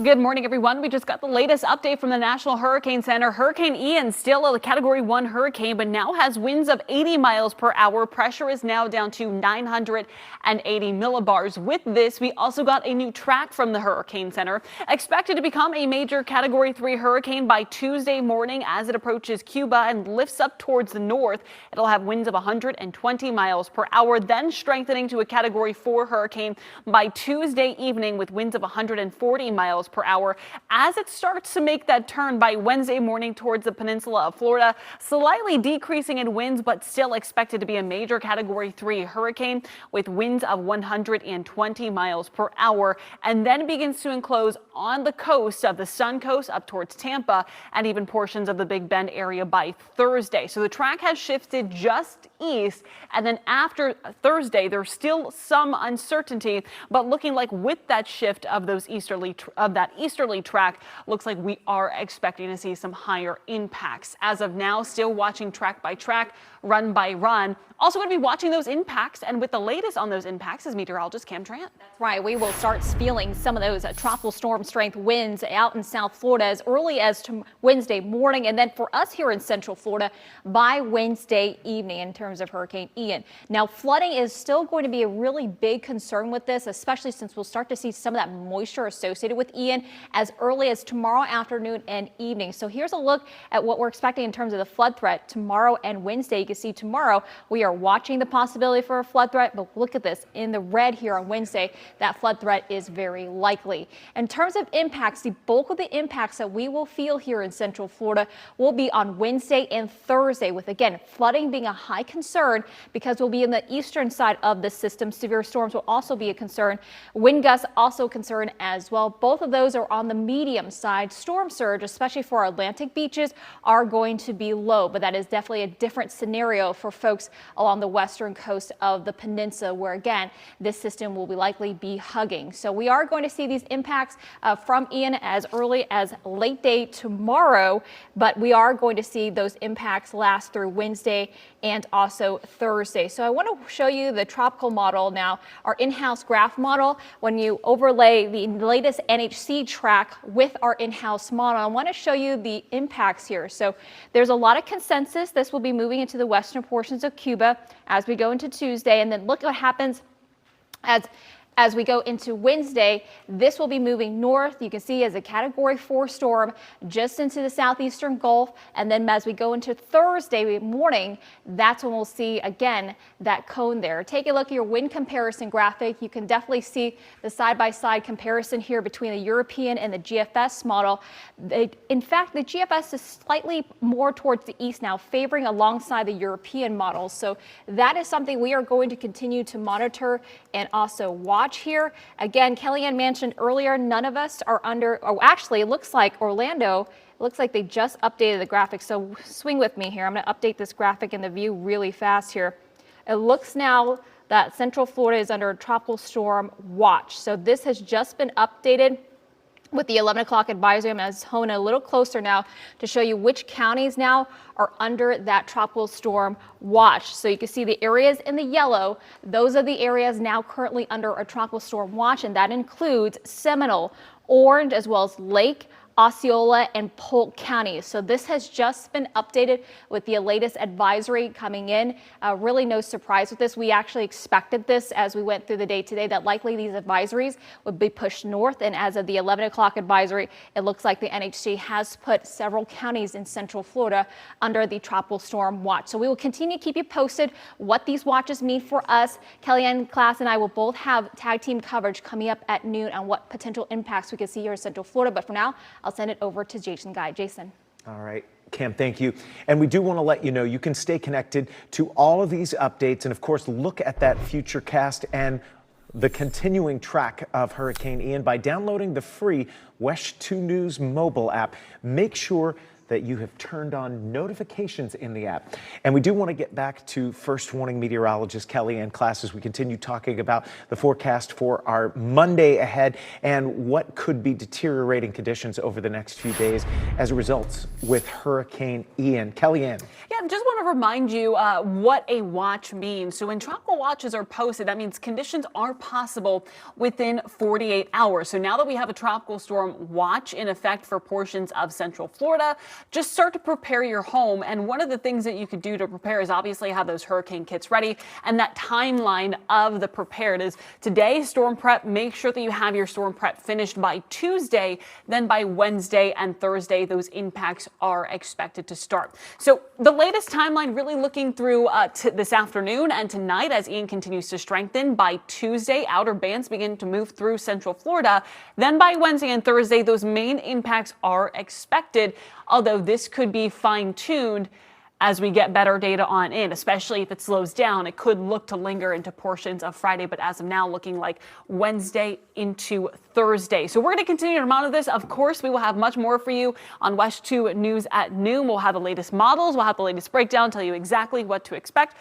Good morning, everyone. We just got the latest update from the National Hurricane Center. Hurricane Ian, still a Category 1 hurricane, but now has winds of 80 miles per hour. Pressure is now down to 980 millibars. With this, we also got a new track from the Hurricane Center. Expected to become a major Category 3 hurricane by Tuesday morning as it approaches Cuba and lifts up towards the north. It'll have winds of 120 miles per hour, then strengthening to a Category 4 hurricane by Tuesday evening with winds of 140 miles per hour as it starts to make that turn by Wednesday morning towards the peninsula of Florida, slightly decreasing in winds, but still expected to be a major Category 3 hurricane with winds of 120 miles per hour, and then begins to enclose on the coast of the Sun Coast up towards Tampa and even portions of the Big Bend area by Thursday. So the track has shifted just east, and then after Thursday there's still some uncertainty, but looking like with that shift of that easterly track, looks like we are expecting to see some higher impacts. As of now, still watching track by track, run by run. Also going to be watching those impacts, and with the latest on those impacts is meteorologist Cam Trant. That's right. We will start feeling some of those tropical storm strength winds out in South Florida as early as Wednesday morning, and then for us here in Central Florida by Wednesday evening in terms of Hurricane Ian. Now, flooding is still going to be a really big concern with this, especially since we'll start to see some of that moisture associated with Ian as early as tomorrow afternoon and evening. So here's a look at what we're expecting in terms of the flood threat tomorrow and Wednesday. You can see tomorrow we are watching the possibility for a flood threat, but look at this in the red here on Wednesday. That flood threat is very likely. In terms of impacts, the bulk of the impacts that we will feel here in Central Florida will be on Wednesday and Thursday, with again flooding being a high concern because we'll be in the eastern side of the system. Severe storms will also be a concern. Wind gusts also a concern as well. Both of those are on the medium side. Storm surge, especially for our Atlantic beaches, are going to be low, but that is definitely a different scenario for folks along the western coast of the peninsula, where again this system will likely be hugging. So we are going to see these impacts from Ian as early as late day tomorrow, but we are going to see those impacts last through Wednesday and also Thursday. So I want to show you the tropical model now, our in-house graph model. When you overlay the latest NHC track with our in-house model, I want to show you the impacts here. So there's a lot of consensus. This will be moving into the western portions of Cuba as we go into Tuesday, and then look what happens as we go into Wednesday. This will be moving north. You can see as a Category 4 storm just into the southeastern Gulf. And then as we go into Thursday morning, that's when we'll see again that cone there. Take a look at your wind comparison graphic. You can definitely see the side-by-side comparison here between the European and the GFS model. In fact, the GFS is slightly more towards the east now, favoring alongside the European model. So that is something we are going to continue to monitor and also watch here. Again, Kellyanne mentioned earlier, none of us are under, or actually it looks like Orlando, it looks like they just updated the graphic. So swing with me here. I'm going to update this graphic in the view really fast here. It looks now that Central Florida is under a tropical storm watch. So this has just been updated with the 11 o'clock advisory. I'm going to hone a little closer now to show you which counties now are under that tropical storm watch. So you can see the areas in the yellow. Those are the areas now currently under a tropical storm watch, and that includes Seminole, Orange, as well as Lake, Osceola, and Polk counties. So this has just been updated with the latest advisory coming in. Really no surprise with this. We actually expected this as we went through the day today, that likely these advisories would be pushed north. And as of the 11 o'clock advisory, it looks like the NHC has put several counties in Central Florida under the tropical storm watch. So we will continue to keep you posted what these watches mean for us. Kellyanne Klass and I will both have tag team coverage coming up at noon on what potential impacts we could see here in Central Florida. But for now, I'll send it over to Jason Guy. Jason. All right. Cam, thank you. And we do want to let you know you can stay connected to all of these updates and, of course, look at that future cast and the continuing track of Hurricane Ian by downloading the free WESH 2 News mobile app. Make sure that you have turned on notifications in the app. And we do want to get back to First Warning meteorologist Kellyanne Klass as we continue talking about the forecast for our Monday ahead and what could be deteriorating conditions over the next few days as a result with Hurricane Ian. Kellyanne. Yeah, just want to remind you what a watch means. So when tropical watches are posted, that means conditions are possible within 48 hours. So now that we have a tropical storm watch in effect for portions of Central Florida, just start to prepare your home. And one of the things that you could do to prepare is obviously have those hurricane kits ready. And that timeline of the prepared is today, storm prep. Make sure that you have your storm prep finished by Tuesday. Then by Wednesday and Thursday, those impacts are expected to start. So the latest timeline really looking through this afternoon and tonight as Ian continues to strengthen. By Tuesday, outer bands begin to move through Central Florida. Then by Wednesday and Thursday, those main impacts are expected, although this could be fine-tuned as we get better data on in, especially if it slows down. It could look to linger into portions of Friday, but as of now, looking like Wednesday into Thursday. So we're going to continue to monitor this. Of course, we will have much more for you on WESH 2 News at noon. We'll have the latest models. We'll have the latest breakdown, tell you exactly what to expect.